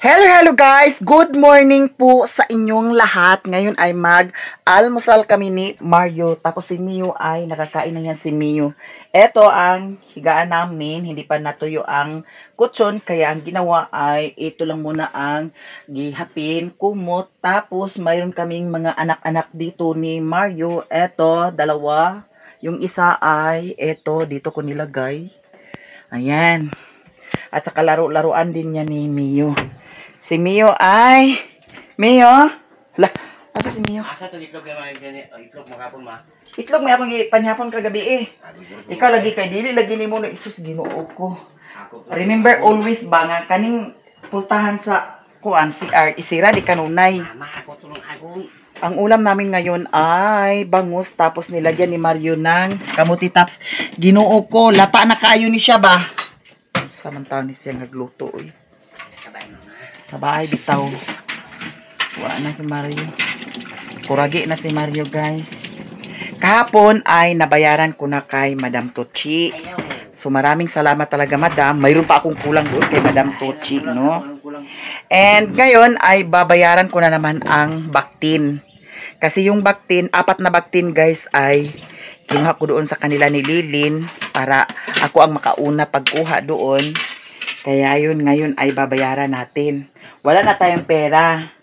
Hello guys! Good morning po sa inyong lahat. Ngayon ay mag-almusal kami ni Mario. Tapos si Mio ay nakakain na yan si Mio. Ito ang higaan namin. Hindi pa natuyo ang kutsyon. Kaya ang ginawa ay ito lang muna ang gihapin, kumot. Tapos mayroon kaming mga anak-anak dito ni Mario. Ito, dalawa. Yung isa ay ito, dito ko nilagay. Ayan. At saka laro-laruan din niya ni Mio. Si Mio ay... Mio? Hala, asa si Mio? Asa to itlog naman gani, itlog magapon ma. Itlog may akong panhapon kagabi eh. Ikaw lagi kay dili lagi nimo na isus Ginoo ko. Remember always ba nga kaning pultahan sa kuan CR isira di kanunay. Mama ako tulong agon. Ang ulam namin ngayon ay bangus tapos nilagyan ni Mario ng kamuti taps. Ginoo ko, lata na kaayo ni siya ba? Samantala ni siya nagluto eh. Sa bahay bitaw. Wala na si Mario. Kuragi na si Mario guys. Kahapon ay nabayaran ko na kay Madam Tochi. So maraming salamat talaga Madam. Mayroon pa akong kulang doon kay Madam Tochi, no? And ngayon ay babayaran ko na naman ang baktin. Kasi yung baktin, 4 na baktin guys ay kinuha ko doon sa kanila ni Lilin para ako ang makauna pagkuha doon. Kaya yun ngayon ay babayaran natin. Wala na tayong pera.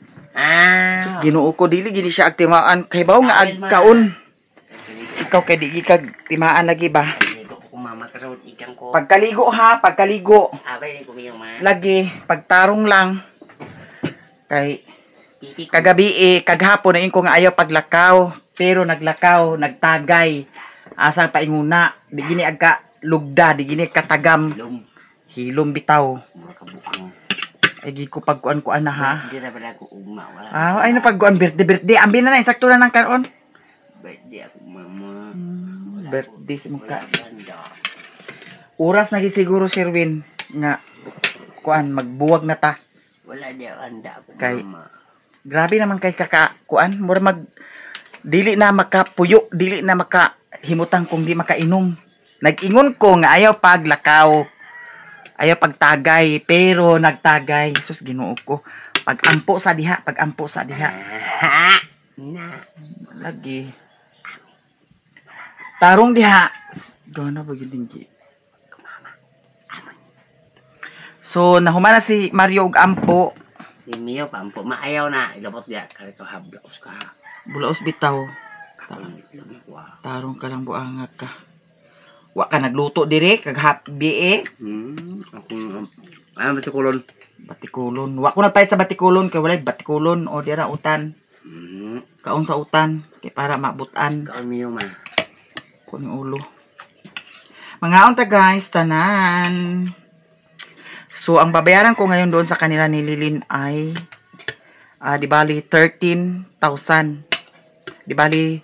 Sus, Ginoo ko dili gini siya agtimaan kay bawo nga agkaon. Ikaw kay di kag timaan lagi ba? Ligo ko mama karon ikan ko. Pagkaligo ha, pagkaligo. Abay ni kumiyo ma. Lagi pagtarong lang. Kay Titi ko. kagabi kaghapon na ko nga ayaw paglakaw, pero naglakaw, nagtagay. Asa painguna, di gini agka lugda, di gini katagam. Hilom bitaw. Mura ka bukang. Ay gi ko pagkuan-kuan na ha. Hindi na pala ko ugma wala. Ay na pagkuan birthday. Ambi na na insakto na nang karon. Birthday ako mama. Birthday si muka. Ganda. Oras na gid siguro Sherwin nga kuan magbuwag na ta. Wala di anda ako Kay- mama. Grabe naman kay kuan, mura mag dili na makapuyo, dili na makahimutang kung di makainom. Nag-ingon ko nga ayaw paglakaw. Ayaw pagtagay, pero nagtagay. Sus, Ginoo ko. Pag-ampo sa diha. Na. Lagi. Tarong diha. Doon na ba yun din? So, nahumana si Mario og ampo. Di miyo pampo maayaw na ilabot dia kay to hablaos ka. Bulaos bitaw. Tarong itlog ko. Tarong ka lang buangag ka. Wa ka nagluto dire kag habi Ako ano ba kulon? Batikulon. Wa ko nagpahit sa batikulon kay walay batikulon o dira utan. Kaon sa utan kay para mabutan Kaon miyo ma. kuning ulo. Mga unta guys, tanan. So ang babayaran ko ngayon doon sa kanila ni Lilin ay di bali 13,000. Di bali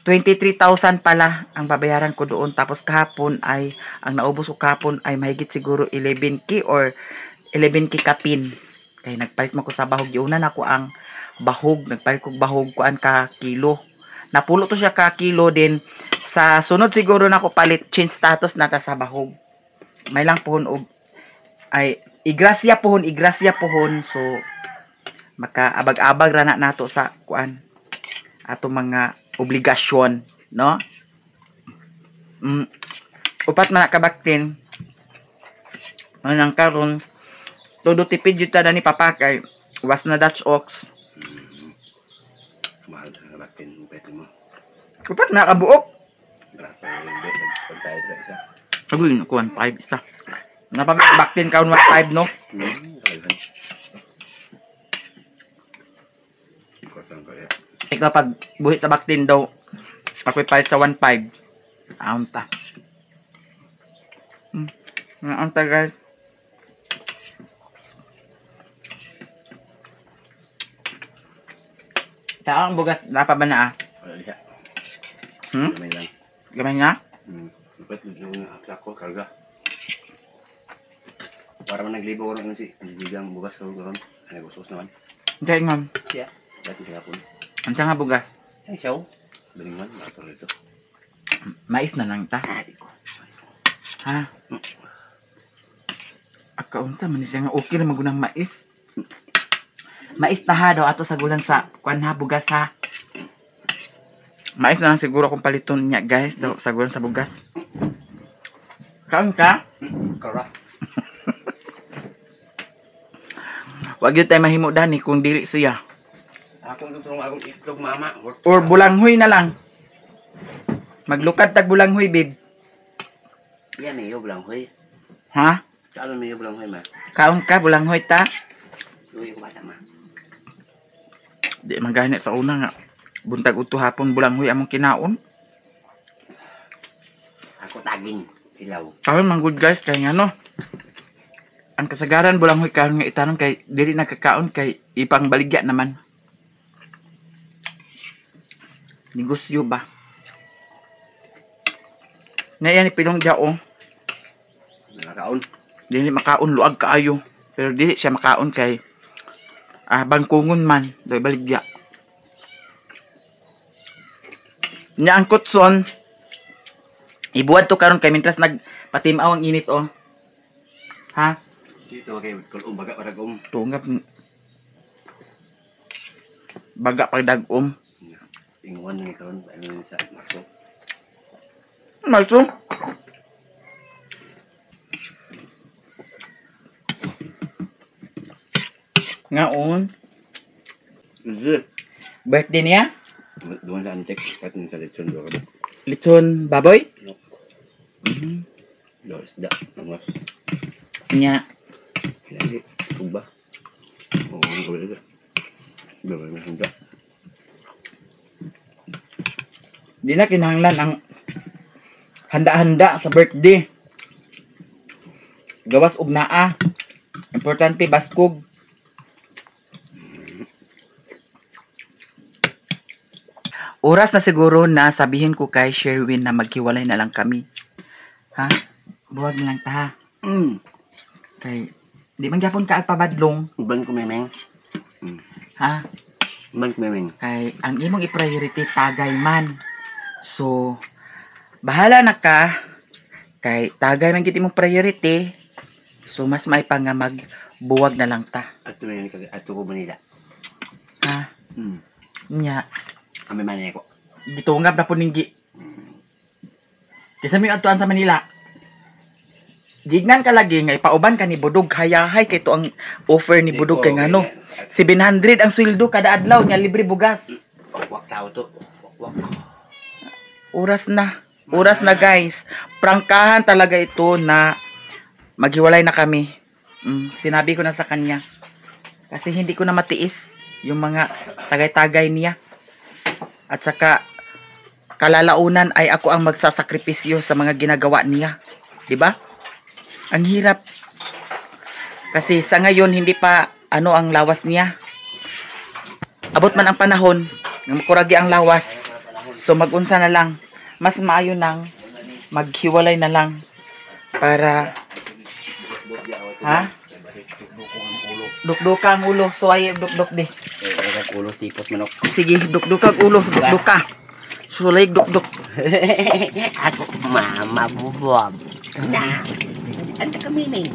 23,000 pala ang babayaran ko doon. Tapos kahapon ay, ang naubos ko kahapon ay mahigit siguro 11k or 11k kapin. Kaya nagpalit mo ko sa bahog. Yunan ako ang bahog. Nagpalit ko bahog ko ang ka kilo. Napulo to siya ka kilo din. Sa sunod siguro na ako palit change status nata sa bahog. May lang pohon og ay igrasya pohon. So makaabag-abag ra na nato sa kuan. Ato mga obligasyon, no? Upat man nakabaktin. Anang karon todo tipid jud ta ni papa kay was na Dutch ox. Mahal na baktin pwede mo. Upat na kabuok. Grabe pagtay sa. Agoy na kuan 5 isa. Napabaktin kaon wat 5 no? Ikaw pag buhit sa baktin daw ako'y palit sa 1.5. Aunta. Aunta guys. Taong bugat napa ba na Wala diha. Gamay lang. Gamay nga? Dapat yung aksak ko karga. Para man naglibo ko ng si Digang bugas ko karon. Ay gusos naman. Hindi nga. Siya. Dati siya hapon. Anta nga bugas. Ay siya. Bilingan ato rito. Mais na lang ta. Ay ko. Ha? Akaunta man siya nga okay na magunang mais. Mais na ha daw ato sa gulan sa kuan ha bugas ha. Mais na lang siguro kung paliton niya guys daw sa gulan sa bugas. Kaon ka? Kara. Wag yun tayo mahimo dani kung dili suya. Akong tutulong akong itlog mama. Or bulanghoy na lang. Maglukad tag bulanghoy, babe. Yan mayo bilang hoy. Ha? Kalo mayo bilang hoy ma. Kaon ka, bulanghoy ta? Luwi ko bata ma. Di man ganit sa una nga. Buntag uto hapon bulanghoy among kinaon. Ako taging ilaw. Kaon man good guys kay ngano. Ang kasagaran bulanghoy karon nga itanom kay dili nagkakaon kay ipang baligya naman. Negosyo ba? Ngayon ipilong dyaw. Nakakaon. Dili makaon luag kaayo. Pero dili siya makaon kay bangkungon man doy baligya. Nya ang kutson ibuad to karon kay mintras nagpatimaw ang init oh. Ha? Dito kay kulum baga para gum. Tungap baga pag dagom. Inguan ni karon ano sa marso. Malso? Ngaon? Zul. Birthday niya? Doon sa antek kat ni sa litson do ka. Lechon baboy? Do isda nangos. Nya. Lagi suba. Oh, ko bela. Bela na handa. Di na kinahanglan ang handa-handa sa birthday. Gawas og naa. Importante baskog. Oras na siguro na sabihin ko kay Sherwin na maghiwalay na lang kami. Ha? Buwag na lang ta ha. Kay di man gyapon ka agpabadlong. Uban ko memeng. Ha? Uban ko memeng. Kay ang imong i-priority tagay man. So, bahala na ka. Kay tagay man gid imong priority. So, mas may pa nga magbuwag na lang ta. Ato man ni ato ko Manila. Ha? Nya. Kami man ni ako. Gitungab na po ninggi. Kaysa mi atuan sa Manila. Gignan ka lagi nga ipauban ka ni Budog hayahay kay to ang offer ni Budog kay ngano. 700 ang sweldo kada adlaw nya libre bugas. Wak tao to. Wak. Oras na. Oras na guys. Prangkahan talaga ito na maghiwalay na kami. Sinabi ko na sa kanya. Kasi hindi ko na matiis yung mga tagay-tagay niya. At saka kalalaunan ay ako ang magsasakripisyo sa mga ginagawa niya. 'Di ba? Ang hirap. Kasi sa ngayon hindi pa ano ang lawas niya. Abot man ang panahon, makuragi ang lawas. So magunsa na lang. Mas maayo nang maghiwalay na lang para ha? Dukduka ang ulo. So ay dukduk di. Ulo tipot manok. Sige, dukduka ang ulo, dukduka. Sulay dukduk. Ako mama bubob. Na. Anta kami ning.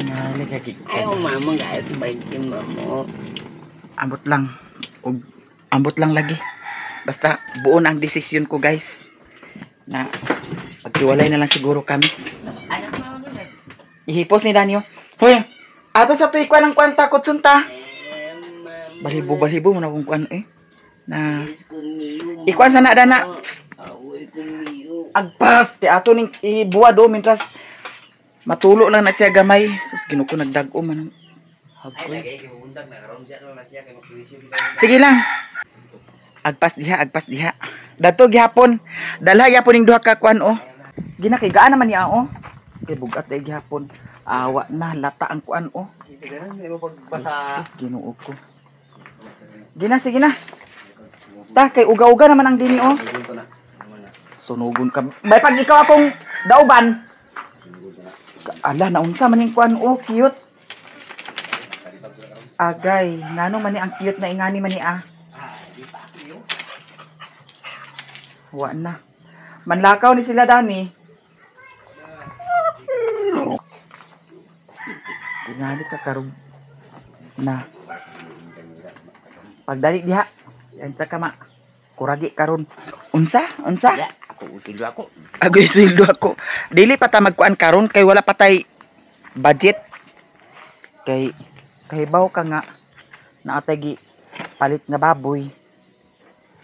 Ngali kaki. Ayaw mama gaya ko baikin mamo. Ambot lang. Ambot lang lagi. Basta buon ang desisyon ko, guys. Na paghiwalay na lang siguro kami. Anak mama mo. Ihipos ni Danyo. Hoy, ato sa tuig ng kwanta kutsunta. Balibo mo na kung kuan Na ikuan sana dana. Agpas ti ato ning ibuwa do mintras matulo lang na siya gamay. Sus ginuko nagdag-o man. Sige lang. Agpas diha. Dato gihapon. Dalha gyapon ning duha ka kuan Ginakigaan naman niya Kay bugat day gihapon. Awa na lata ang kuan Sus Ginoo ko. Sige na. Ta kay uga-uga naman ang dini Sunugon ka. May pag ikaw akong dauban. Ala naunsa man ning kuan cute. Agay, ngano man ni ang cute na ingani man ni Wa na. Manlakaw ni sila dani. Ingani ka karong na. Pagdali diha. Anta ka ma. Kuragi karon. Unsa? Ya, ako util ako. Agoy sweldo ako. Dili pa ta magkuan karon kay wala pa tay budget. Kay baw ka nga naatay gi palit nga baboy.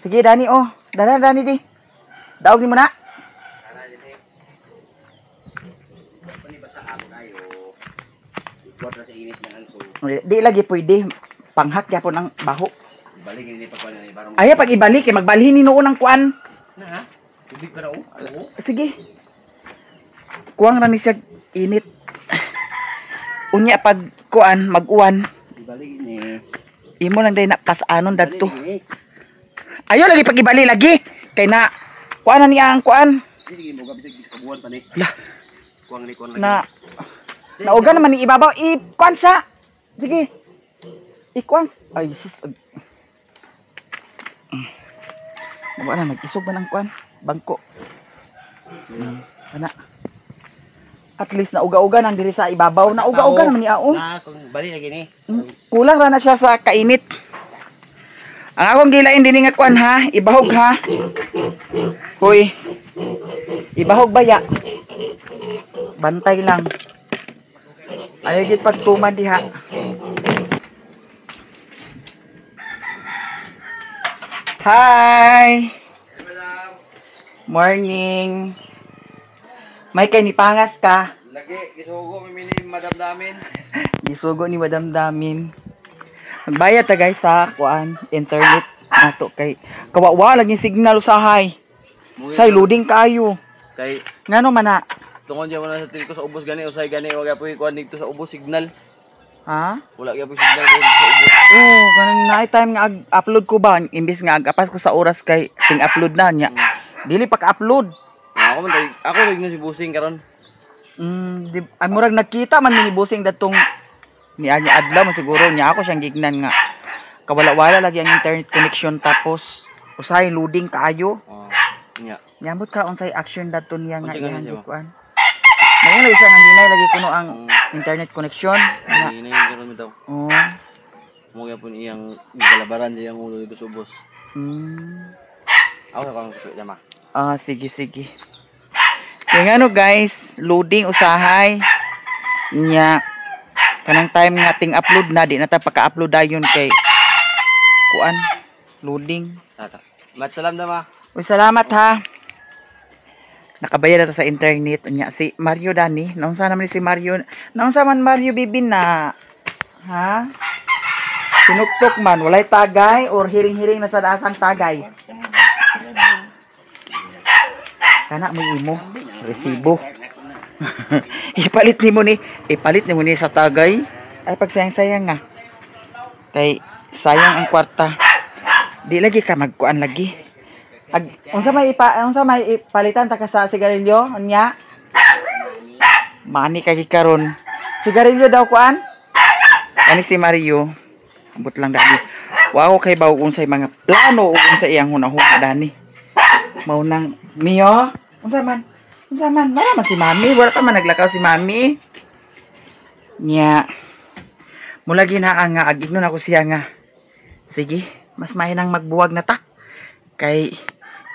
Sige Dani oh. Dani di. Daog ni mo na. Buat na sa init ng anso. Di lagi pwede. Panghat yapon ang baho. Balik hindi pa kuan ni parang. Aya pag ibalik kay magbalhin ni noon ang kuan. Na ha? Tubig pa raw. Oo. Sige. Kuwang ra ni siya init. Unya pag kuan mag-uwan. Balik ni. Imo lang day na pasanon dadto. Balik. Ayo lagi pag ibali lagi. Kay na kuan na niya ang kuan. Sige mo gabisig kabuan pa ni. Lah. Kuang ni kuan Na nauga naman ni ibabaw. I-kuan sa. Sige. I-kuan. Ay sus. Wala na nag-isog ba ng kuan? Bangko. Ana. At least nauga-uga nang diri sa ibabaw. Nauga-uga naman niya oh. Na kung balik lagi ni. Kulang ra na siya sa kainit. Ang akong gilain din nga kuan ha, ibahog ha. Hoy. Ibahog baya. Bantay lang. Ayaw gid pagtuman diha. Hi. Morning. May kay ni pangas ka. Lagi gisugo mi ni Madam Damin. Gisugo ni Madam Damin. Magbayad ta guys sa kuan internet nato kay kawawa lagi signal usahay. Say loading kayo. Kay Ngano man na? tungod ya wala sa ko sa ubos gani usay gani wag apoy kuan dito sa ubos signal. Ha? Wala gyapon signal ko sa ubos. Oh, kanang naay time nga upload ko ba imbis nga agapas ko sa oras kay ting upload na nya. Dili pa ka-upload. Ako tigno si busing karon. Di ay murag nakita man ni busing datong ni anya adlaw man siguro nya ako siyang gignan nga. Kawala-wala lagi ang internet connection tapos usay loading kaayo. Oh, nya. Nyambot ka unsay action dato niya nga Unsay ganun iyan siya ba? kuan. Ngayon lagi siya nga hinay lagi kuno ang internet connection. Nga. Ini karon mi daw. Oh. Mo gyapon iyang galabaran sa iyang ulo dito sa ubos. Ako sa kang sulit ma. Ah, sige. Yung ano guys, loading usahay. Nya. Kanang time nga ting upload na, di na ta paka-upload dayon kay kuan, loading. Tata. Matsalam na ma. Uy, salamat ha. Nakabayad na ta sa internet. Nya si Mario Dani. Naunsa naman si Mario. Naunsa man Mario Bibin na. Ha? Sinuktok man. Walay tagay or hiring-hiring na sa dasang tagay. Kana mo imo. Resibo. Ipalit ni mo ni sa tagay. Ay pagsayang-sayang nga. Kay sayang ang kwarta. Di lagi ka magkuan lagi. Unsa may ipalitan ta ka sa sigarilyo unya? Mani kay karon. Sigarilyo daw kuan? Ani si Mario. Ambot lang dali. Wow kay baw unsay mga plano ug unsay iyang hunahuna dani. Mao nang Mio, unsa man? Wala man si Mami, wala pa man naglakaw si Mami. Nya. Mula ginaa nga agignon ako siya nga. Sige, mas mahinang magbuwag na ta. Kay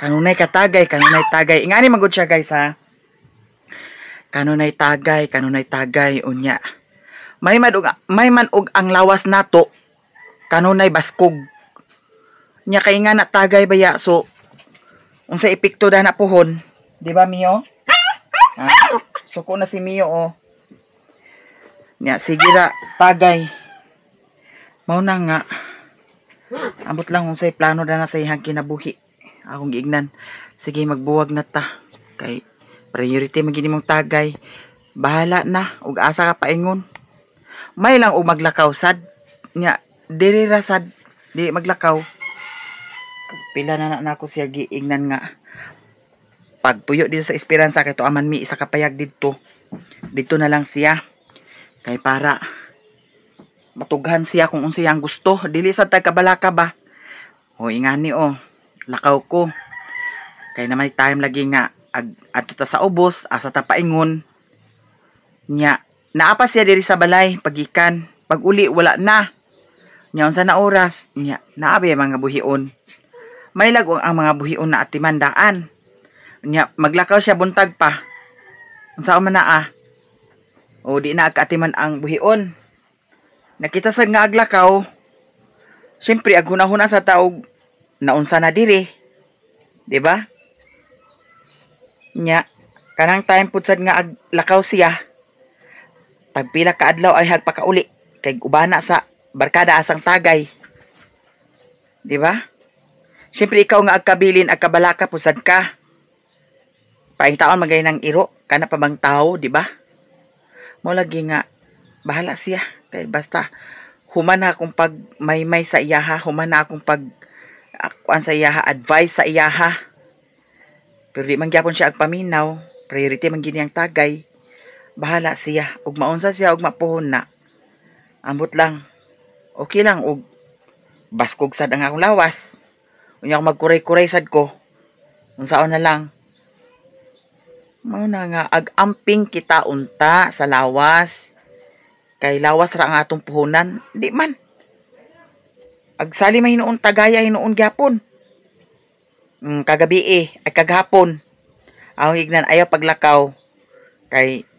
kanunay tagay. Ingani magud siya guys ha. Kanunay tagay unya. May man og ang lawas nato. Kanunay baskog. Nya kay nga na tagay baya so unsa epekto da na pohon, di ba Mio? Ha? Suko na si Mio oh. Nya sige ra tagay. Mao na nga. Ambot lang unsay plano da na sa iyang kinabuhi. Akong giignan. Sige magbuwag na ta. Kay priority magini mong tagay. Bahala na ug asa ka paingon. May lang og maglakaw sad. Nya diri ra sad di maglakaw. Pila na ako siya giignan nga. Pagpuyo dito sa Esperanza kay to aman mi isa kapayag dito. Dito na lang siya. Kay para matughan siya kung unsa yang gusto. Dili sad tagkabalaka ba. O ingani oh. Lakaw ko. Kay na may time lagi nga adto ta sa ubos asa ta paingon. Nya naapa siya diri sa balay pagikan. Pag uli wala na. Nya unsa na oras? Nya naabi ang mga buhion. May lagong ang mga buhion na atimandaan. Nya maglakaw siya buntag pa. Unsa man naa? O di na agkaatiman ang buhion. Nakita sad nga aglakaw. Siyempre aghunahuna sa taog naunsa na diri. Di ba? Nya kanang time pud sad nga aglakaw siya. Tagpila ka adlaw ay hagpakauli kay ubana sa barkada asang tagay. Di ba? Siyempre ikaw nga agkabilin agkabalaka pusad ka. Paingtaon magay ng iro kana pa bang tao, di ba? Mo lagi nga bahala siya kay basta human na akong pag may sa iyaha, human na akong pag kuan sa iyaha, advice sa iyaha. Pero di man gyapon siya agpaminaw, priority man gini ang tagay. Bahala siya, ug maunsa siya ug mapuhon na. Ambot lang. Okay lang ug baskog sad ang akong lawas. Unya ako magkuray-kuray sad ko. Unsaon na lang. Mao na nga agamping kita unta sa lawas. Kay lawas ra ang atong puhunan, di man. Agsali may hinuon tagaya hinuon gyapon. Kagabi ay kaghapon. Ang ignan ayaw paglakaw kay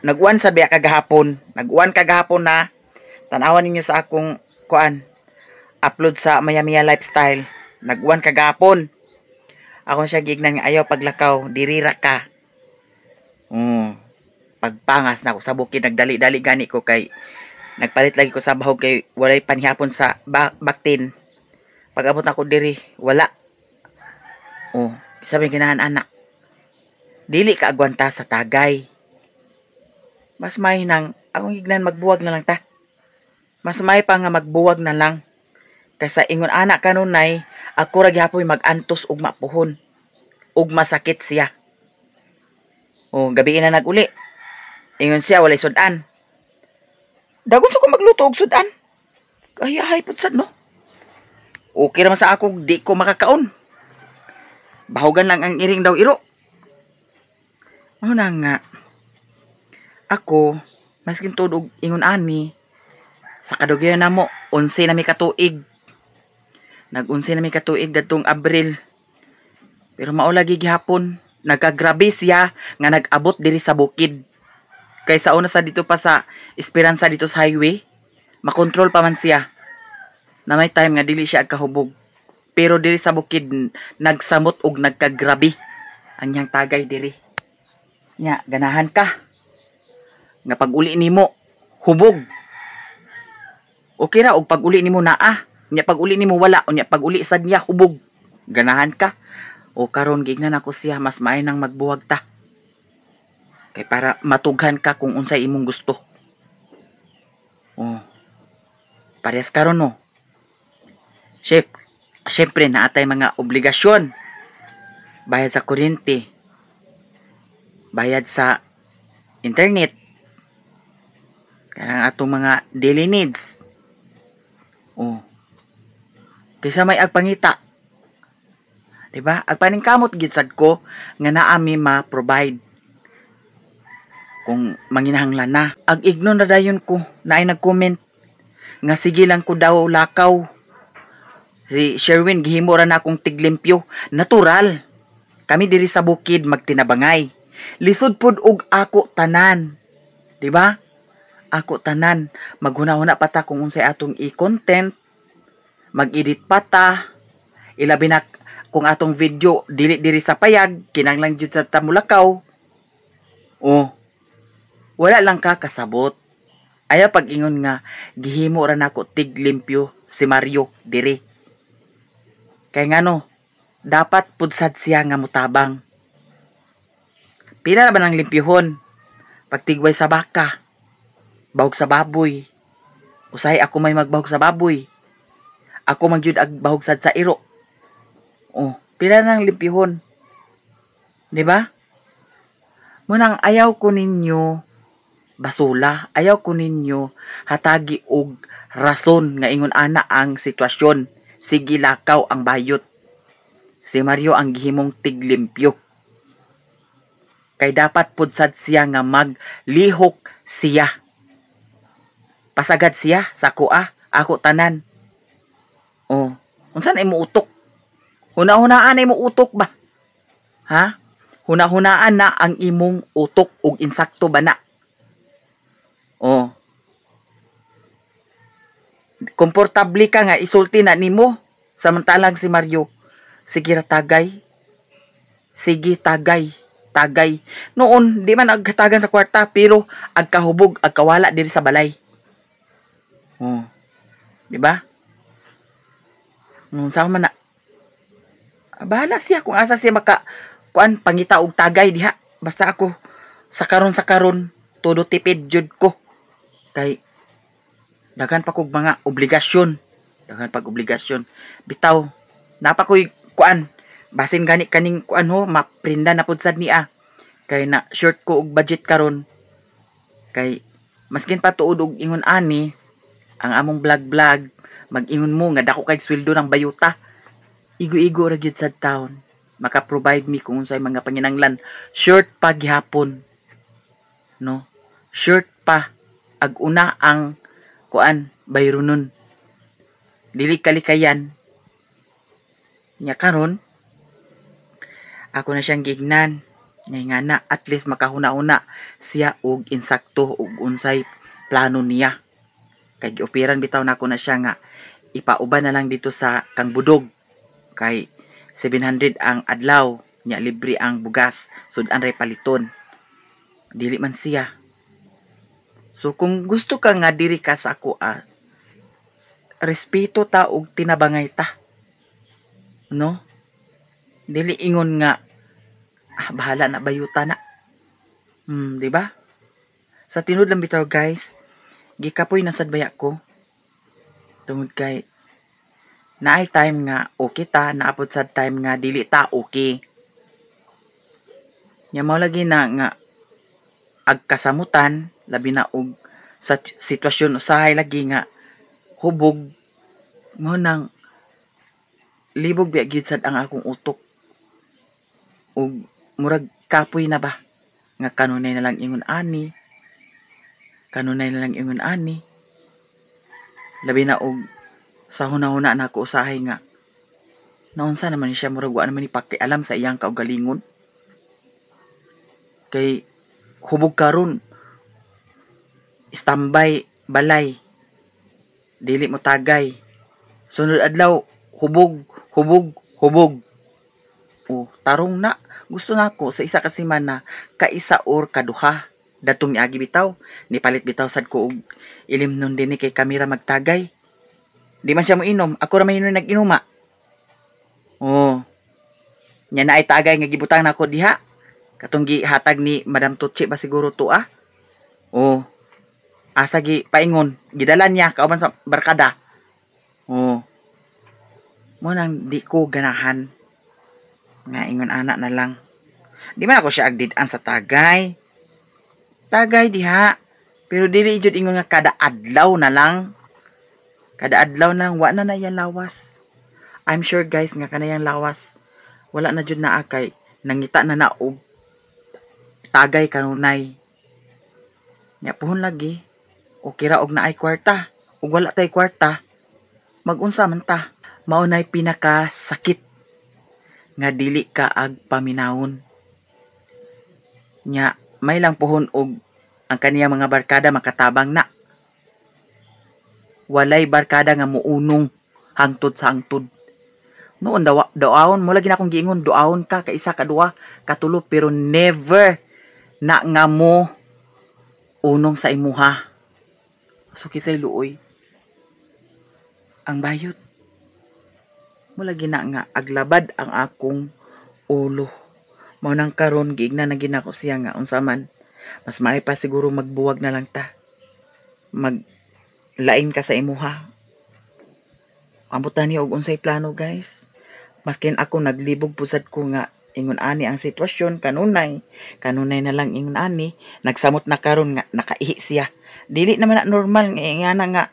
naguwan sa biya kagahapon. Naguwan kagahapon na. Tanawan ninyo sa akong kuan upload sa Maya Mia Lifestyle. Naguwan kagahapon. Ako siya gignan nga ayaw paglakaw, dirira ka. Pagpangas na ako sa bukid, nagdali-dali gani ko kay nagpalit lagi ko sa bahog kay walay panihapon sa baktin. Pag abot ako diri, wala. Sabi ginahan anak. Dili ka agwanta sa tagay. Mas may nang akong hignan magbuwag na lang ta. Mas may pa nga magbuwag na lang. Kaysa ingon anak kanunay, ako ra gyapon magantos og mapuhon. Og masakit siya. Gabi na naguli. Ingon siya walay sudan. Dagon sa ko magluto og sudan. Kahiyahay pud sad no. Okay naman sa ako di ko makakaon. Bahogan lang ang iring daw iro. Ano na nga. Ako, maskin tudog ingon ani, sa kadugyan na mo, 11 na may katuig. Nag-11 na may katuig datong Abril. Pero maulagi gihapon, nagagrabe siya nga nag-abot diri sa bukid. Kaysa una sa dito pa sa Esperanza dito sa highway, makontrol pa man siya. Na may time nga dili siya agkahubog. Pero diri sa bukid, nagsamot og nagkagrabe. Anyang tagay diri. Nya, ganahan ka. Nga pag-uli nimo, hubog. Okay ra, og pag-uli nimo naa. Nya pag-uli nimo wala. Nya pag-uli sad niya, hubog. Ganahan ka. O karon gignan ako siya, mas maay nang magbuwag ta. Kay para matughan ka kung unsay imong gusto. Parehas karon no. Syempre naatay mga obligasyon. Bayad sa kuryente. Bayad sa internet. Kanang atong mga daily needs. Kaysa may agpangita. Diba? Agpaningkamot gid sad ko nga naami ma-provide. Kung manginahanglan na. Ag-ignon na dayon ko na ay nag-comment nga sige lang ko daw lakaw. Si Sherwin gihimo ra na akong tiglimpyo. Natural. Kami diri sa bukid magtinabangay. Lisod pud og ako tanan. Diba? Ako tanan. Maghuna-huna pa ta kung unsay atong i-content. Mag-edit pa ta. Ilabi na kung atong video dili sa payag. Kinanglang jud sa tamulakaw. Wala lang ka kasabot. Ayaw pag-ingon nga, gihimo ra nako tiglimpyo si Mario diri. Kaya nga no, dapat pudsad siya nga mutabang. Pila na ba ng limpyuhon? Pagtigway sa baka, bahog sa baboy. Usahay ako may magbahog sa baboy. Ako magyud ag bahog sad sa iro. Pila na ng limpyuhon? Diba? Munang ayaw ko ninyo basula, ayaw ko ninyo hatagi og rason nga ingon ana ang sitwasyon. Sige lakaw ang bayot. Si Mario ang gihimong tiglimpyo. Kay dapat pudsad siya nga maglihok siya. Pasagad siya sa kuha, Ako tanan. Oh, unsa na imo utok? Huna-hunaan na imo utok ba? Ha? Huna-hunaan na ang imong utok ug insakto ba na? Oh, komportable ka nga isulti na nimo. Samantalang si Mario, sige ra tagay. Sige tagay. Tagay. Noon, di man agkatagan sa kwarta, pero agkahubog, agkawala diri sa balay. Oh, di ba? Nung sa man na, bahala siya kung asa siya kuan pangita og tagay diha. Basta ako sa karon todo tipid jud ko. Kay daghan pa kog mga obligasyon. Daghan pag obligasyon. Bitaw, napa ko'y kuan. Basin gani kaning kuan ho, maprinda na pud sad niya. Kay na short ko og budget karon. Kay maskin pa tuod og ingon ani ang among vlog mag-ingon mo nga dako kay sweldo ng bayuta. Igo-igo ra gyud sad taon. Maka-provide me kung unsay mga panginanglan. Short pa gihapon. No? Short pa ag una ang kuan bayronon. Dili kalikayan. Nya karon ako na siyang gignan. Ngay nga na, at least makahuna-una siya og insakto og unsay plano niya. Kay gioperan bitaw na ako na siya nga ipauban na lang dito sa Kang Budog. Kay 700 ang adlaw, nya libre ang bugas, sudan ray paliton. Dili man siya. So kung gusto ka nga diri ka sa ako, respeto ta og tinabangay ta. No? Dili ingon nga bahala na bayuta na. Di ba? Sa tinud lang bitaw guys, gikapoy na sad baya ko. Tungod kay naay time nga okay ta, naapod sad time nga dili ta okay. Nya mao lagi na nga agkasamutan labi na og sa sitwasyon usahay lagi nga hubog mo nang libog biya gyud sad ang akong utok. Ug murag kapoy na ba nga kanunay na lang ingon ani. Kanunay na lang ingon ani. Labi na og sa huna-huna na ako usahay nga naunsa naman siya murag wa naman ni pakialam sa iyang kaugalingon. Kay hubog karon standby balay. Dili mo tagay. Sunod adlaw hubog. O, tarong na. Gusto na ako sa isa ka semana, kaisa or kaduha. Datong niagi bitaw. Nipalit bitaw sad ko og ilim nun din kay kamera magtagay. Di man siya mo inom. Ako ra man nag-inuma. Oh. Nya na ay tagay nga gibutang nako diha. Katong gihatag ni Madam Tuchi ba siguro to Oh. Asa gi paingon. Gidala niya kauban sa barkada. Oh. Mo nang di ko ganahan. Nga ingon anak na lang. Di man ako siya agdidan sa tagay. Tagay diha. Pero dili jud ingon nga kada adlaw na lang. Kada adlaw nang wa na yan lawas. I'm sure guys nga kanayang lawas wala na jud naa kay nangita na naog tagay kanunay. Nya puhon lagi. O kira og naay kwarta. Ug wala tay kwarta. Mag-unsa man ta. Mao nay pinakasakit nga dili ka ag paminawon. Nya may lang puhon og ang kaniya mga barkada makatabang na. Walay barkada nga muunong hangtod sa hangtod. Noon daawon mo lagi na akong giingon duawon ka kaisa kadua katulo pero never na nga mo unong sa imuha. So kisay luoy. Ang bayot. Mo lagi na nga aglabad ang akong ulo. Mao nang karon giigna na ginako siya nga unsa man. Mas maay pa siguro magbuwag na lang ta. Maglain ka sa imuha. Ambutan niyo og unsay plano guys. Maskin ako naglibog pusad ko nga ingon ani ang sitwasyon kanunay na lang ingon ani nagsamot na karon nga nakaihi siya. Dili naman na normal nga nga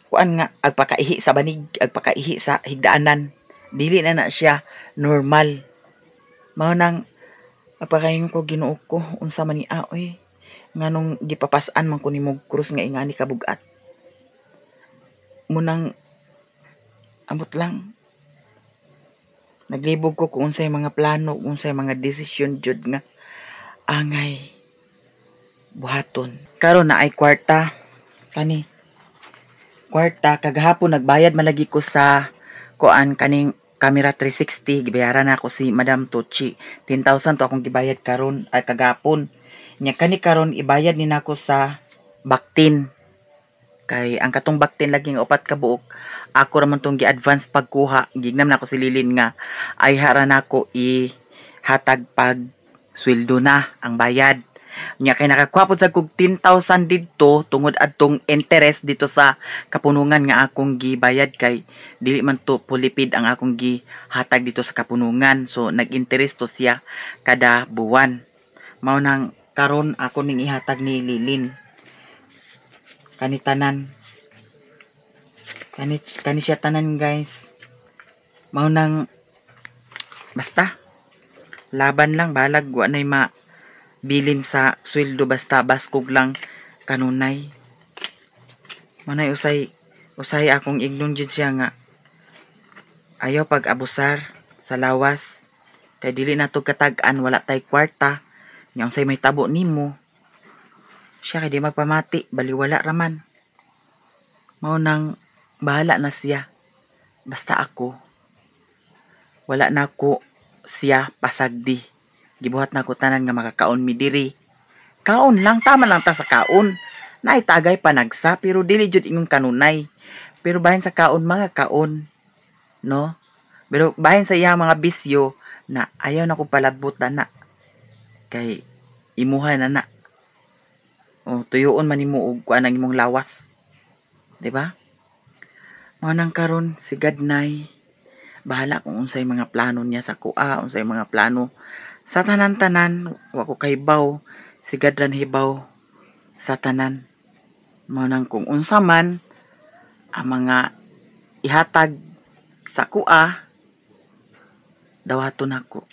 kuan nga agpakaihi sa banig, agpakaihi sa higdaanan. Dili na siya normal. Mao nang apakayon ko Ginoo ko unsa man ni aoy nganong gipapas-an man ko nimog krus nga ingani kabugat. munang amot lang. Naglibog ko kung unsay mga plano, kung unsay mga desisyon jud nga angay buhaton. Karon na ay kwarta kani. Kwarta kagahapon nagbayad malagi ko sa kuan kaning camera 360 gibayaran na ako si Madam Tucci. 10,000 to akong gibayad karon ay kagahapon. Nya kani karon ibayad ni nako sa Baktin. Kay ang katong Baktin laging upat ka buok. Ako raman tong gi-advance pagkuha. Gignam na ako si Lilin nga ay hara nako ihatag pag sweldo na ang bayad. Nya kay nakakuha pod sa kog 10,000 didto tungod adtong interest dito sa kapunungan nga akong gibayad kay dili man to pulipid ang akong gihatag dito sa kapunungan. So nag-interest to siya kada buwan. Mao nang karon ako ning ihatag ni Lilin. Kani tanan. Kani siya tanan guys. Mao nang basta laban lang balag wa nay bilin sa sweldo basta baskog lang kanunay. Manay usay akong ignon jud siya nga ayaw pag-abusar sa lawas. Kay dili na to katag-an wala tay kwarta. Nya unsay may tabo nimo. Siya kay di magpamati baliwala raman. Mao nang bahala na siya. Basta ako wala na ko siya pasagdi. Gibuhat na ko tanan nga makakaon mi diri. Kaon lang, tama lang ta sa kaon. Naitagay panagsa pero dili jud ingon kanunay. Pero bahin sa kaon mga kaon, no? Pero bahin sa iya mga bisyo na ayaw na ko palabot na kay imuha na. O tuyoon man nimo og kuan ang imong lawas. 'Di ba? Mao nang karon si Gadnay bahala kung unsay mga plano niya sa kuha, unsay mga plano sa tanan-tanan. Wa ko kahibaw, si Gadran hibaw sa tanan. Mao nang kung unsa man ang mga ihatag sa kuha dawaton nako.